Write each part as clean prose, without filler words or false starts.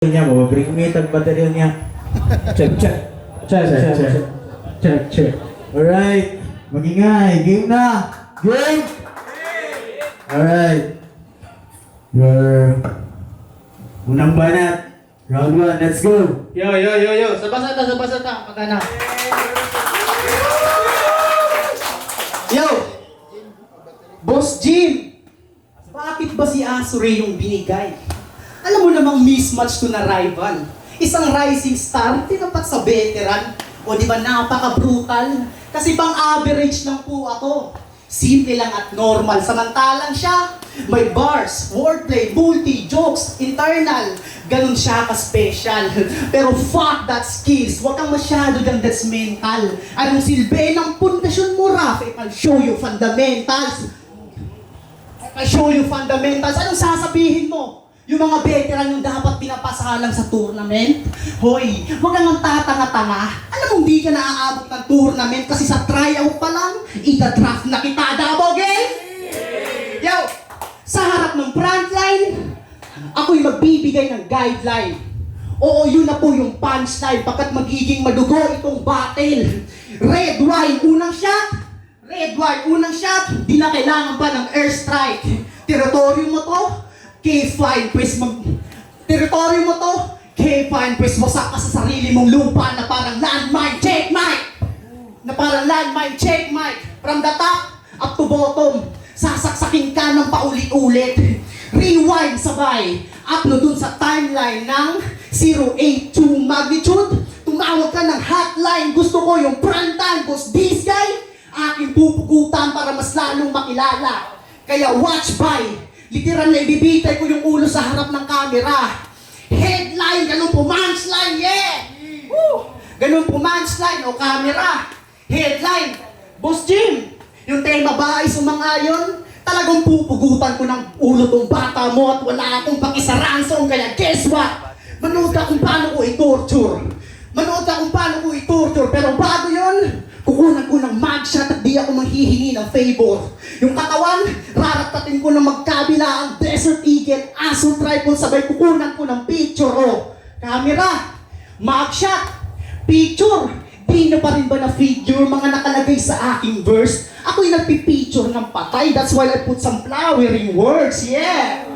niya mo, bring me tag baterya niya. Check, check. Check, check, check. Check, check. Alright. Magingay. Game na. Game! Alright. Your unang banat. Round 1. Let's go. Yo. Sabasata. Magana. Yo! Boss Jim! Bakit ba si Azure yung binigay? Alam mo namang mismatch to na rival. Isang rising star, tinapat sa veteran. O di ba napaka-brutal? Kasi pang average lang po ako. Simple lang at normal. Samantalang siya, may bars, wordplay, multi, jokes, internal. Ganun siya ka-special. Pero fuck that skills. Huwag kang masyado dyan that's mental. Anong silbi ng pundasyon mo, Raf? I'll show you fundamentals. I'll show you fundamentals. Anong sasabihin mo? Yung mga veteran yung dapat pinapasalang sa tournament? Hoy, huwag kang tatanga-tanga. Alam mo, hindi ka naaabot ng tournament kasi sa tryout pa lang, ita-draft na kita, Davao Gang! Yo! Sa harap ng frontline, ako'y magbibigay ng guideline. Oo, yun na po yung punchline pagkat magiging madugo itong battle. Red wine, unang shot. Red wine, unang shot. Di na kailangan pa ng airstrike. Teritoryo mo to, K-Fine, pwes teritoryo mo to, K-Fine, pwes wasak ka sa sarili mong lupa na parang landmine, checkmate! Na parang landmine, checkmate! From the top up to bottom, sasaksakin ka ng paulit-ulit. Rewind sabay, upload dun sa timeline ng 082 magnitude. Tumawag ka ng hotline, gusto ko yung prime time, cause this guy, aking pupugutan para mas lalong makilala. Kaya watch by, literal na ibibitay ko yung ulo sa harap ng camera. Headline, ganun po, punchline, yeah! Woo! Ganun po, punchline o camera. Headline, Boss Jim, yung tema ba ay sumangayon? Talagang pupugutan ko ng ulo tong bata mo at wala akong pakisaransong, kaya guess what? Manood ka kung paano ko i-torture. Pero bago yun, kukunan ko ng mugshot at di ako manghihingi ng favor. Yung katawan, raratatin ko ng magkabila ang Desert Eagle, Aso Tripod, sabay kukunan ko ng picture. O, camera, mugshot, picture. Di na pa rin ba na figure mga nakalagay sa aking verse? Ako'y nagpipicture ng patay, that's why I put some flowering words, yeah!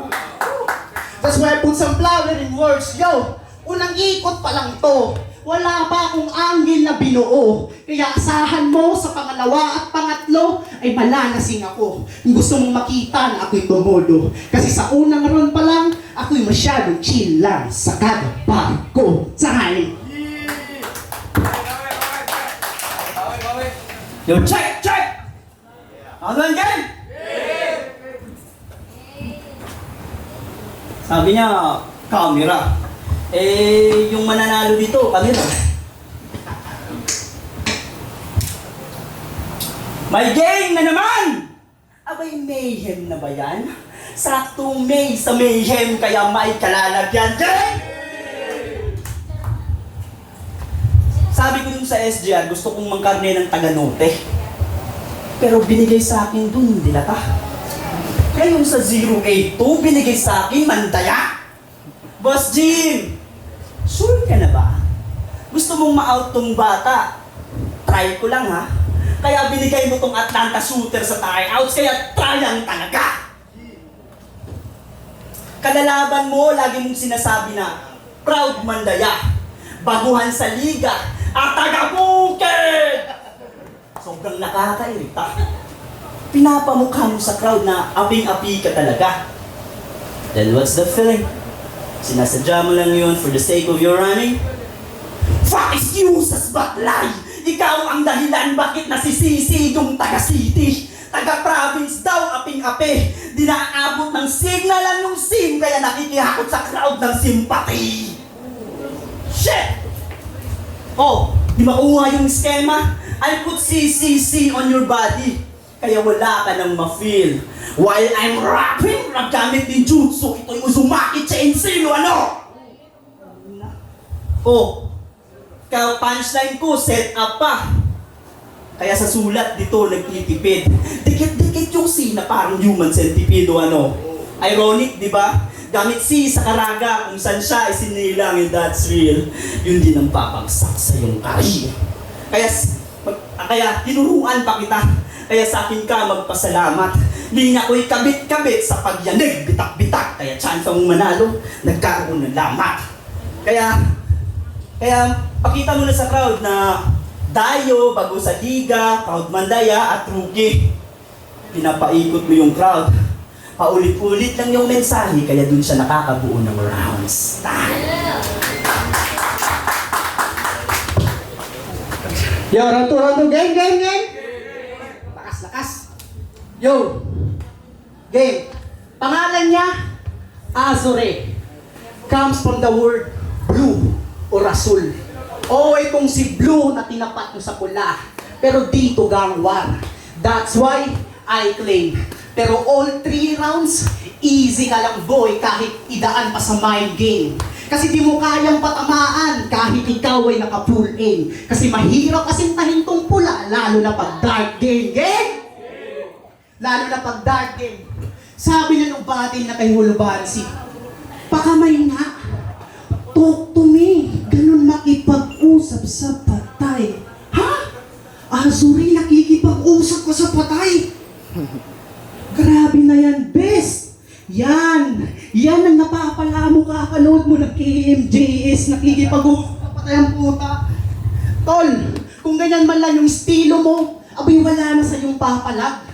That's why I put some flowering words, yo! Unang ikot pa lang to. Wala pa akong angle na binuo. Kaya asahan mo sa pangalawa at pangatlo ay malalasing ako. Kung gusto mong makita na ako'y komodo. Kasi sa unang round pa lang, ako'y masyadong chill lang sa kada bar ko. Sahay! Yo, check! Ano yan, gang? Sabi niya, camera. Yung mananalo dito, camera. May game na naman! Abay, mayhem na ba yan? Saktong May sa mayhem, kaya may kalalagyan, gang! Sabi ko dun sa SGR, gusto kong mangkarne ng Taganote. Pero binigay sa akin dun, dilata. Ngayon sa 082, binigay sa akin, mandaya. Boss Jim, sure ka na ba? Gusto mong ma-out tong bata? Try ko lang ha. Kaya binigay mo tong Atlanta shooter sa tryouts, kaya tryang talaga. Kalalaban mo, lagi mong sinasabi na, proud mandaya, baguhan sa liga, at taga-bukid! Sobrang nakakairita. Pinapamukha mo sa crowd na aping-api ka talaga. Then what's the feeling? Sinasadya mo lang yun for the sake of your running? Fuck excuses, but lie! Ikaw ang dahilan bakit nasisisi yung taga-city. Taga-province daw, aping-api. Di naaabot ng signalan ng SIM, kaya nakikihakot sa crowd ng sympathy. Shit! Oh, di makuha yung skema? I put CCC on your body. Kaya wala ka nang ma-feel. While I'm rapping, nagamit din jutsu. Ito'y Uzumaki Chainsaw, ano? Oh, punchline ko, set up pa. Kaya sa sulat dito, nagtitipid. Dikit-dikit yung scene na parang human centipede o ano. Ironic, di ba? gamit sa Karaga kung saan siya ay sinilang, and that's real. Yun din ang papagsak sa iyong karir. Kaya tinuruan pa kita. Kaya sa akin ka magpasalamat. Linya ko'y kabit-kabit sa pagyanig, bitak-bitak. Kaya chance mong manalo, nagkaroon ng lamat. Kaya pakita mo na sa crowd na dayo, bago sa liga, crowd mandaya, at rookie. Pinapaikot mo yung crowd. Paulit-ulit lang yung mensahe, kaya dun siya nakakabuo ng rounds. Yo, round 2, game! Lakas. Yo, game. Pangalan niya, Azure. Comes from the word blue or azul. O itong si blue na tinapat mo sa pula. Pero dito gang war. That's why I claim. Pero all 3 rounds, easy ka lang boy kahit idaan pa sa mind game. Kasi di mo kayang patamaan kahit ikaw ay naka-full aim. Kasi mahirap kasintahin tong pula, lalo na pag dark game. Lalo na pag dark game. Sabi na nung batin na kay Hulubansi, pakamay nga, talk to me, ganun makipag-usap sa patay. Ha? Azuri, nakikipag-usap ka sa patay? Grabe na yan, best! Yan ang napapala mo, kakanood mo ng KMJS, nakikipag-usap ka patay ang puta. Tol, kung ganyan man lang yung estilo mo, abay wala na sa iyong papalag.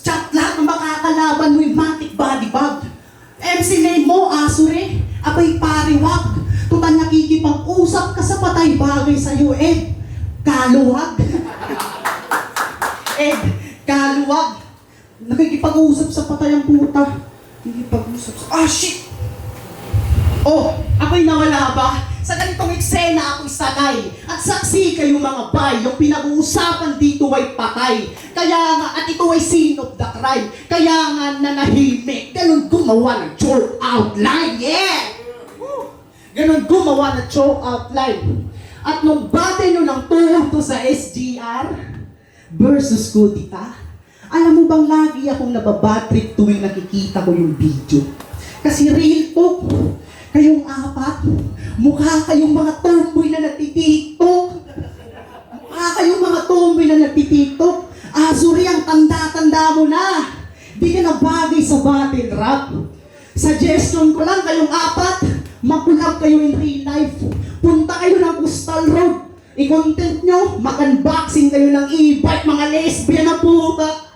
Chat lahat ng makakalaban mo yung matic body bag. MC name mo, Azure, abay pariwag. Tutal nakikipag-usap ka sa patay, bagay sa'yo, Ed. Kaluwag. Ed, kaluwag. Nakikipag-usap sa patay ang puta. Nakikipag-usap sa... Ah, shit! Oh, ako'y nawala ba? Sa ganitong eksena ako'y sanay. At saksi kayong mga bay, yung pinag-uusapan dito ay patay. Kaya nga, at ito ay scene of the crime. Kaya nga nanahimik, ganun gumawa ng joke outline. Yeah! Ganon gumawa na choke outline. At nung bate nyo ng tuhod to sa SGR versus Kudita, alam mo bang lagi akong nababatrip tuwing nakikita ko yung video? Kasi real talk, kayong apat, mukha kayong mga tomboy na nagtitiktok. Mukha kayong mga tomboy na nagtitiktok. Azuri, ang tanda-tanda mo na. Di ka na bagay sa battle rap. Suggestion ko lang kayong apat, makulab kayo in real life. Punta kayo ng Coastal Road. I-content nyo, mag-unboxing kayo ng e-bike, mga lesbian ng puta.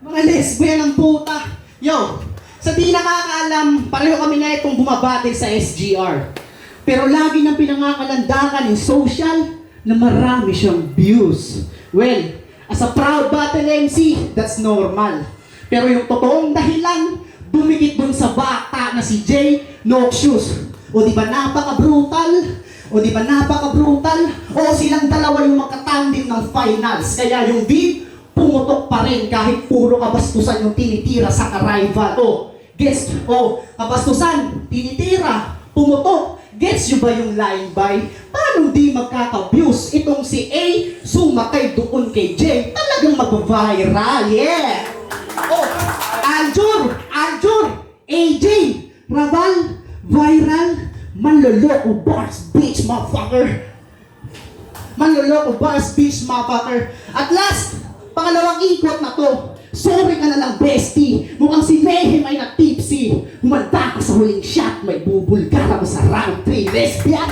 Mga lesbian ng puta. Yo, sa di nakakaalam, pareho kami na itong bumabatil sa SGR. Pero lagi nang pinangakalandakan yung social na marami siyang views. Well, as a proud battle MC, that's normal. Pero yung totoong dahilan, dumikit dun sa bata na si Jay Noxious. O di ba napaka-brutal? O silang dalawa yung magkatandem ng finals. Kaya yung beat, pumutok pa rin kahit puro kabastusan yung tinitira sa ka-rival. Kabastusan, tinitira, pumutok. Gets nyo ba yung line by? Paano di magkaka-views? Itong si A, sumakay doon kay J, talagang mag-viral, yeah! Aljur, AJ, Raval, viral, manloloko bars, bitch, motherfucker. At last, pangalawang ikot na to. Sorry ka na lang, bestie. Mukhang si Mayhem ay na-tipsy. Humanda ka sa huling shot, may bubulgar ako sa round 3, lesbian.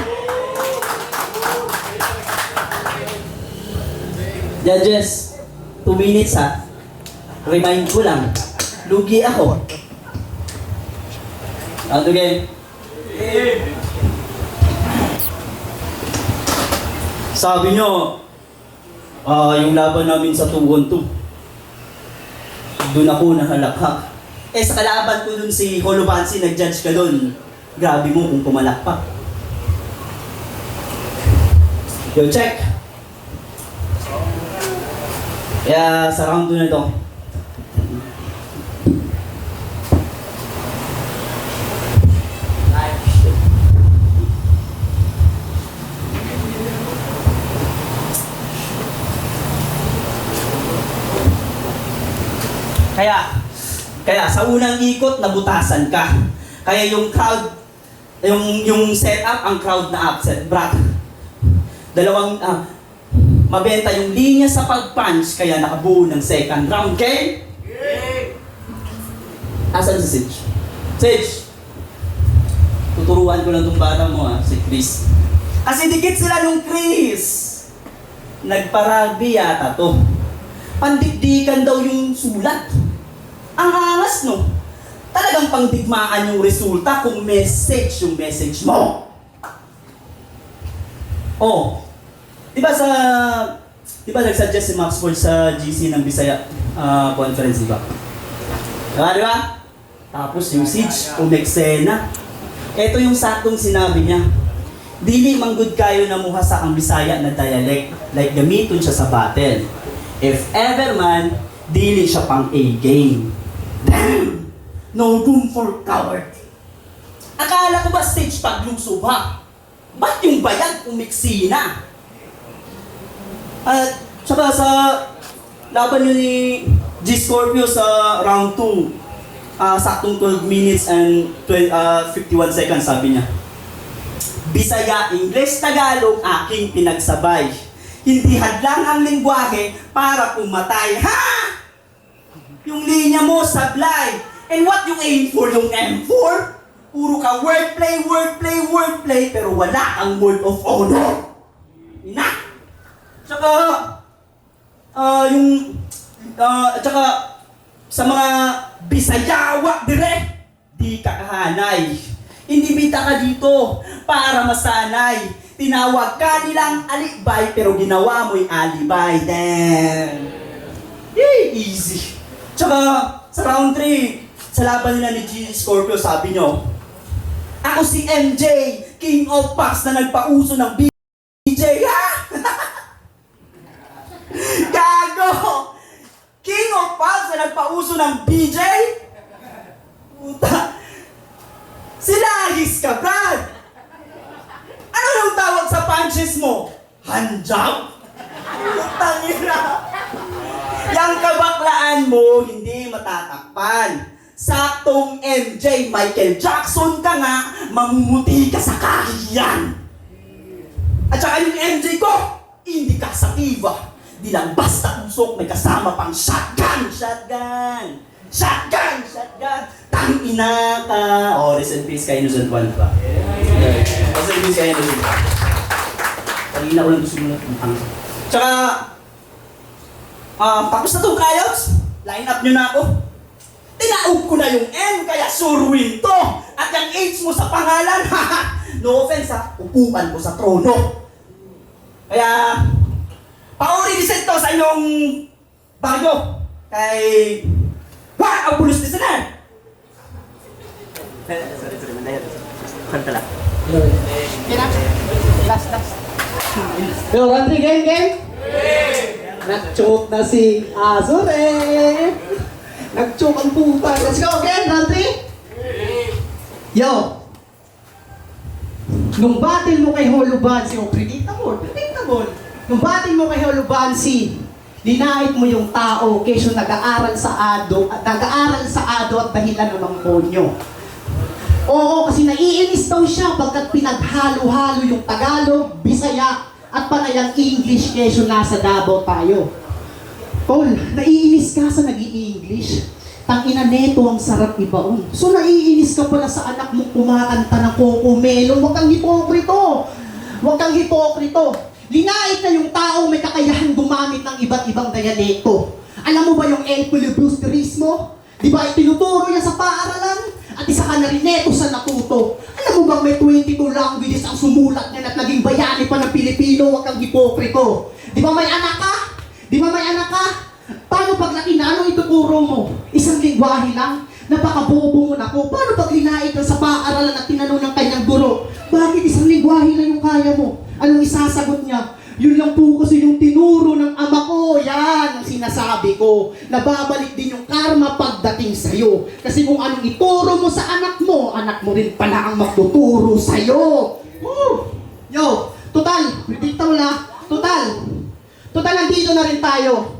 Judges, 2 minutes ha. Remind ko lang, lugi ako. Round to game. Sabi nyo, yung laban namin sa 2-on-2, doon ako nakalakhak. Sa kalaban ko dun si Holobansi, nag-judge ka dun. Grabe mo kung pumalakpak. Yo, check! Kaya sa round 2 na to, Kaya sa unang ikot, nabutasan ka. Kaya yung crowd, yung setup, ang crowd na upset. Brat, mabenta yung linya sa pag-punch, kaya nakabuo ng second round. Okay? Asan si Sage? Sage! Tuturuan ko lang tong bata mo si Chris. Kasi dikit sila nung Chris. Nagparagbi yata to. Pandikdikan daw yung sulat. Ang angas no. Talagang pangdigmaan yung resulta kung message yung message mo. Oh. Di ba nagsuggest si Max Ford sa GC ng Bisaya conference, di ba? Di ba? Tapos yung Siege, umeksena. Ito yung saktong sinabi niya. Dili manggod kayo na muha sa ang Bisaya na dialect, like gamiton siya sa battle. If ever man, dili siya pang A-game. Damn! No room for coward. Akala ko ba stage paglusob ha? Ba't yung bayag umeksina? At saka sa laban yun ni G Scorpio sa round 2, saktong 12 minutes and 51 seconds sabi niya. Bisaya, English, Tagalog, aking pinagsabay. Hindi hadlang ang lingwahe para pumatay. Ha? Yung linya mo sablay. And what you aim for, yung M4? Puro ka wordplay, pero wala ang word of honor. Ina! Tsaka, tsaka, sa mga Bisayawa dire, di ka kahanay. Hindi bita ka dito para masanay. Tinawag ka nilang alibay, pero ginawa mo'y alibay. Damn! Easy. Tsaka, sa round 3, sa laban nila ni G Scorpio, sabi nyo, ako si MJ, King of Pops na nagpauso ng BJ, ha? Gago! King of Pops na nagpauso ng BJ? Puta! Silahis ka, Brad! Ano yung tawag sa punches mo? Handjob? Putang ina! Yang kabaklaan mo, hindi matatakpan. Saktong MJ, Michael Jackson ka nga, mamumuti ka sa kahiyan. At saka yung MJ ko, hindi ka sativa. Di lang basta usok, may kasama pang shotgun. Tangina ka. Oh, rest in peace kay Innocent One pa. Rest in peace kay Innocent One. Kanina ko lang gusto mo na tsaka, tapos na itong tryouts. Line up nyo na ako. Tinaog ko na yung M, kaya sure win to. At yung H mo sa pangalan, no offense ha, upuan ko sa trono. Kaya, pa-reset to sa inyong bago. Kay, ang pulos listener. Sorry, mandaya. Kanta lang. Last. Yo, Randy, game? Nag-choke na si Azure. Nag-choke ang puta. Let's go again, Randy. Yo. Nung battle mo kay Holobansi, predictable. Nung battle mo kay Holobansi, linait mo yung tao kesyo nag-aaral sa ado at dahilan ng mga konyo. Oo, kasi naiinis daw siya pagkat pinaghalo-halo yung Tagalog, Bisaya, at panayang English kesyo nasa Davao tayo. Tol, naiinis ka sa nag-i-English. Tangina neto ang sarap ibaon. So naiinis ka pala sa anak mong kumakanta ng Coco Melon. Huwag kang hipokrito. Linait na yung tao may kakayahan gumamit ng iba't ibang dialekto. Alam mo ba yung El Filibusterismo? Di ba itinuturo niya sa paaralan? At isa ka na rin neto sa natuto. Alam mo bang may 22 languages ang sumulat niya at naging bayani pa ng Pilipino? Huwag kang hipokrito. Di ba may anak ka? Paano pag laki na, anong ituturo mo? Isang lingwahe lang? Napakabobo mo na ko. Paano pag linait ka sa paaralan at tinanong ng kanyang guro? Bakit isang lingwahe lang yung kaya mo? Anong isasagot niya? Yun lang po kasi yung tinuro ng ama ko. Yan ang sinasabi ko. Nababalik din yung karma pagdating sa'yo. Kasi kung anong ituro mo sa anak mo rin pala ang magtuturo sa'yo. Yo, total, predictable na. Total, nandito na rin tayo.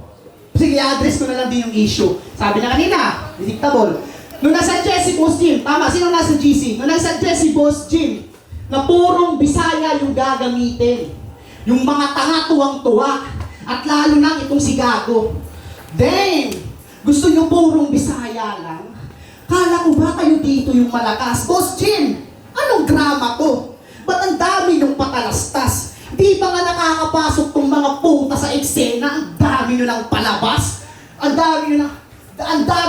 Sige, i-address ko na lang din yung issue. Sabi na kanina, predictable. Nung nasuggest si Boss Jim, tama, sino nasa GC? Nung nasuggest si Boss Jim, na purong Bisaya yung gagamitin. Yung mga tanga tuwang-tuwa. At lalo na itong si Gago. Dang! Gusto nyo purong Bisaya lang? Kala ko ba kayo dito yung malakas? Boss Jim, anong drama to? Ba't ang dami yung patalastas? Di ba nga nakakapasok tong mga puta sa eksena? Ang dami nyo ng palabas? Ang dami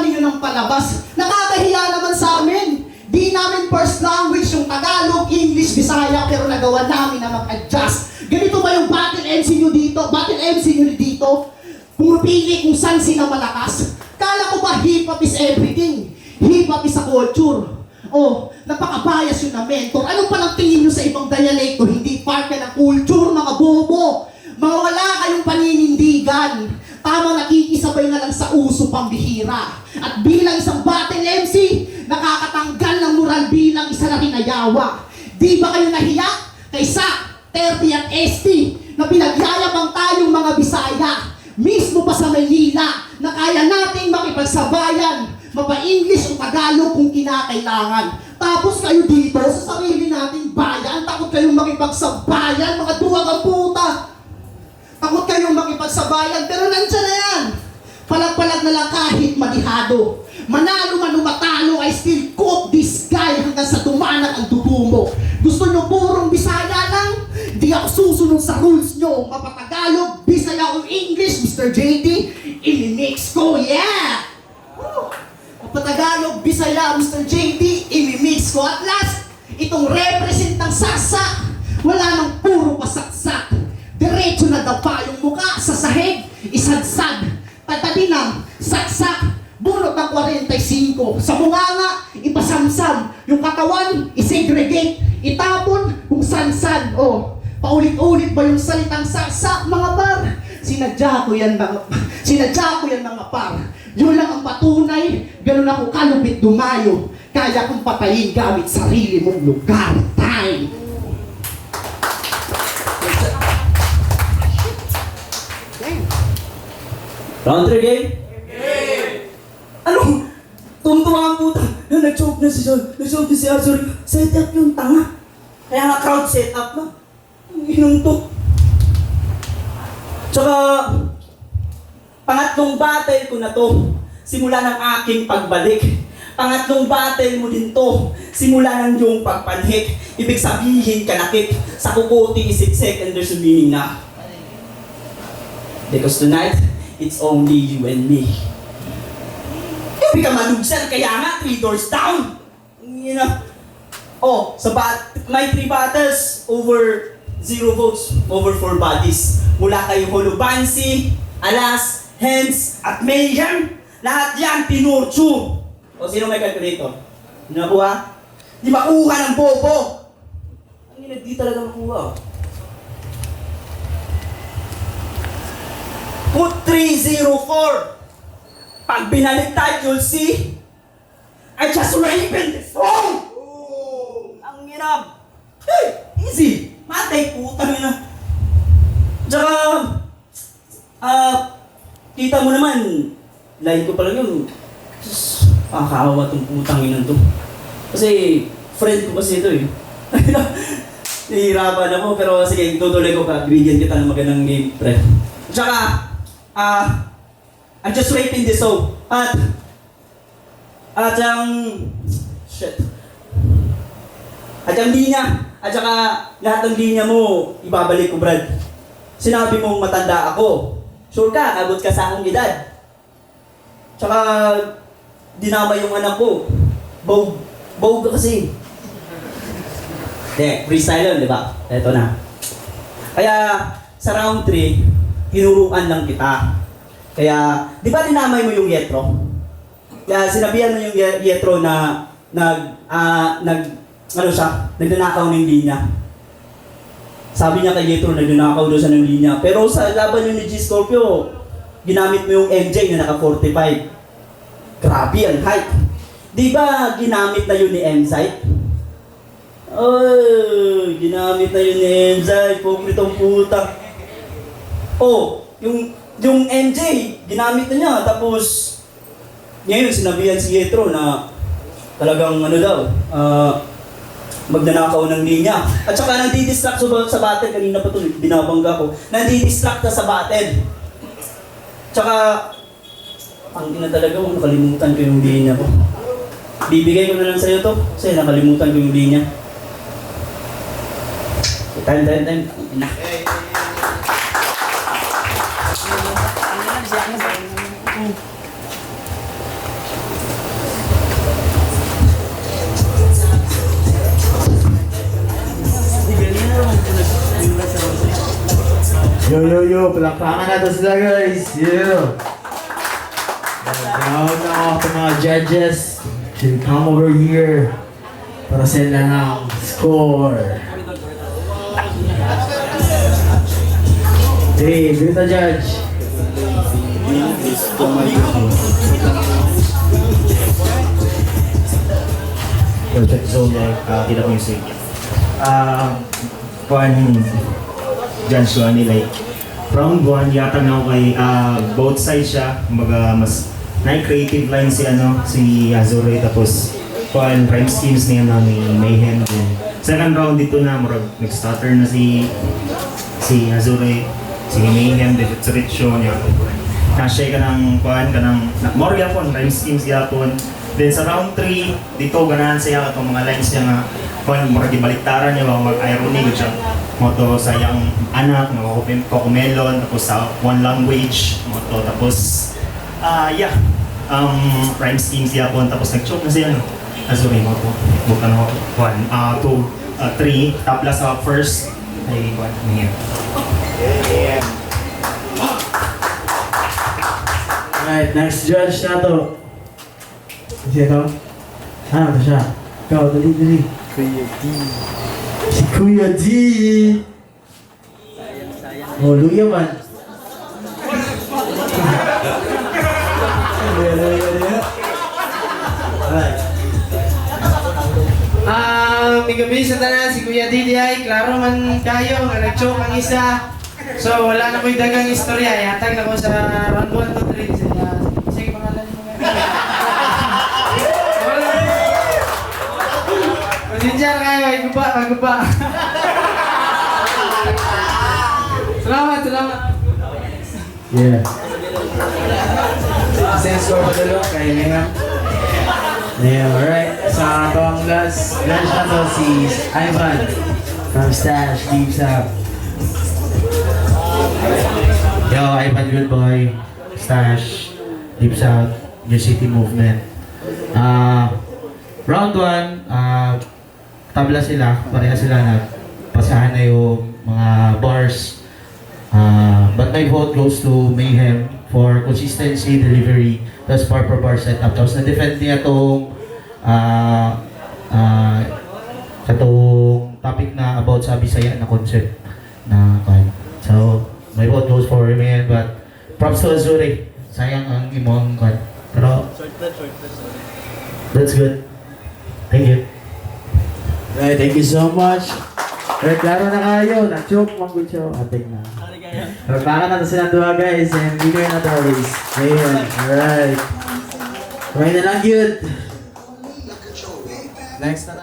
nyo ng palabas. Nakakahiya naman sa amin. Di namin first language yung Tagalog, English, Bisaya, pero nagawa namin na mag-adjust. Ganito ba yung battle MC nyo dito? Battle MC nyo dito? Pumipili kung saan sila malakas. Kala ko ba hip-hop is everything? Hip-hop is a culture. Oh, napaka-bias yun na mentor. Anong palang tingin nyo sa ibang dialekto? Hindi part ka ng culture, mga bobo. Mga wala kayong paninindigan. Tama, nakikisabay na lang sa uso pambihira. At bilang isang battle MC, nakakatanggal ng moral bilang isa na tinayawa. Di ba kayo nahiya? Kaysa 30 at ST na pinagyayabang tayong mga Bisaya. Mismo pa sa Maynila na kaya nating makipagsabayan, mapa-English o Tagalog kung kinakailangan. Tapos kayo dito sa sarili nating bayan, takot kayong makipagsabayan, mga duwag ang puta. Takot kayong makipagsabayan, pero nandyan na yan. Palag-palag na lang kahit malihado. Manalo man o matalo, I still cook this guy hanggang sa dumanag ang dugo mo. Gusto nyo purong Bisaya lang? Di ako susunod sa rules nyo. Mapatagalog, Bisaya o English, Mr. JD, imimix ko, yeah! Mapatagalog, Bisaya, Mr. JD, imimix ko. At last, itong representang saksa, wala nang puro pasaksak. Diretso na daw pa yung muka sa sahig, isadsad, tatadinang, saksak, bunot ng 45. Sa bunganga, ipasamsam, yung katawan, isegregate, itapon kung san-san. Oh, paulit-ulit ba yung salitang saksak, mga par? Sinadya ko yan mga par. Yun lang ang patunay, ganun ako kalupit dumayo. Kaya kong patayin gamit sarili mong lugar, time. Round 3 game? Ano? Tumtuwa ang puta. Nag-choke na si John. Nag-choke na si Arthur. Set up yung tanga. Kaya nga crowd set up na. Ang inong to. Tsaka, pangatlong battle ko na to. Simula ng aking pagbalik. Pangatlong battle mo din to. Simula ng iyong pagpanhik. Ibig sabihin kanakit. Sa kukuti isiksik and there's a meaning na. Because tonight, it's only you and me. Hindi ka malugsan, kaya nga 3 doors down. You know? Oh, may 3 battles, over 0 votes, over 4 bodies. Mula kay Holobansi, Alas, Hens, at Mayhem. Lahat yan, pinurchu. O sino may calculator? Hindi nakuha? Di makuha ng bobo. Ang hindi talaga makuha. Put 304. Pag binalik tayo, you'll see. I just raping this phone. Ang hirap. Hey, easy. Matay, putang ina. Tsaka, kita mo naman, line ko pa lang yun. Diyos, pakakawa tong putang ina to. Kasi, friend ko kasi ito eh. Nahihirapan ako, pero sige, tutuloy ko ka. Bigyan kita ng magandang game, pre. Tsaka, I'm just raping this soap. At shit. At ang linya, at saka lahat ng linya mo, ibabalik ko, Brad. Sinabi mong matanda ako. Sure ka, abot ka sa akong edad. Tsaka, dinamay yung anak ko. Bawg ka kasi. Freestyle yun, di ba? Eto na. Kaya, sa round 3, tinuruan lang kita. Kaya, di ba dinamay mo yung Yetro? Kaya sinabihan mo yung Yetro na nagnanakaw ng linya. Sabi niya kay Yetro, nagnanakaw daw siya ng linya. Pero sa laban yung ni G Scorpio, ginamit mo yung MJ na naka 45. Grabe ang height. Di ba ginamit na yun ni M-Site? Oh, ginamit na yun ni M-Site. Pugritong puta. Oh, yung MJ, ginamit na niya. Tapos, ngayon sinabihan si Yetro na talagang ano daw, magnanakaw ng linya. At saka nandidistract sa battle, kanina pa ito, binabangga ko, nandidistract ka sa battle. Tsaka, ang ina talaga mo, nakalimutan ko yung linya ko. Bibigay ko na lang sa'yo to, kasi nakalimutan ko yung linya. Time. Ang ina. Yo, palakpakan natin sila guys. Yeah. Now na ako mga judges to come over here para sila ng score. Hey, dito judge. Perfect zone like kita music. Kuan judge ko ni like round 1 yata na ako kay both sides siya, kumbaga mas creative line si Azure tapos kuan rhyme schemes niya na ni Mayhem din. Second round dito na murag nag-stutter na si Azure, si Mayhem diretso niya. Kasya ka ng kuan kanang more yapon rhyme schemes yapon. Then sa round 3 dito ganahan siya katong mga lines niya nga kuan murag gibaliktaran niya mag irony gud siya. Moto sa iyang anak, mga kokumelon, tapos sa one language, moto, tapos, rhyme schemes yapon, tapos nag-choke na siya, Azure, moto, bukan ako, 1, 2, 3, tapos sa first, ay, 1, niya. Alright, next judge na to. Kasi ito? Ito siya. Ikaw, dali. Si Kuya D. Oh, luya man. May gabi sa tanan, si Kuya Didi ay klaro man kayo nga nag-choke ang isa. So wala na ko'y dagang istorya, yatag na ko sa round 1 to 3. Sige, pangalan mo nga. Pasensya na kayo, magguba. Salamat. Yeah. Sensor mo dalo, kaya nga. Yeah, alright. Sa atong last judge na to si Ivan from Stash Keeps Up. Yo, Ivan, good boy. Stash Keeps Up, Your City Movement. Round 1, tabla sila. Pareha sila na pasahan na yung mga bars. But my vote goes to Mayhem for consistency, delivery, tapos par per bar setup. Tapos na-defend niya itong topic na about sa Bisaya na concept na kan. So, my vote goes for Mayhem, but props to Azure. Sayang ang imong kan. Pero, that's good. Thank you. Right, thank you so much. Right, klaro na kayo. Na-choke, mag-good show. Ating na. Baka na silang dua guys, and winner na the race. Ayun, alright. Right na lang yun. Next na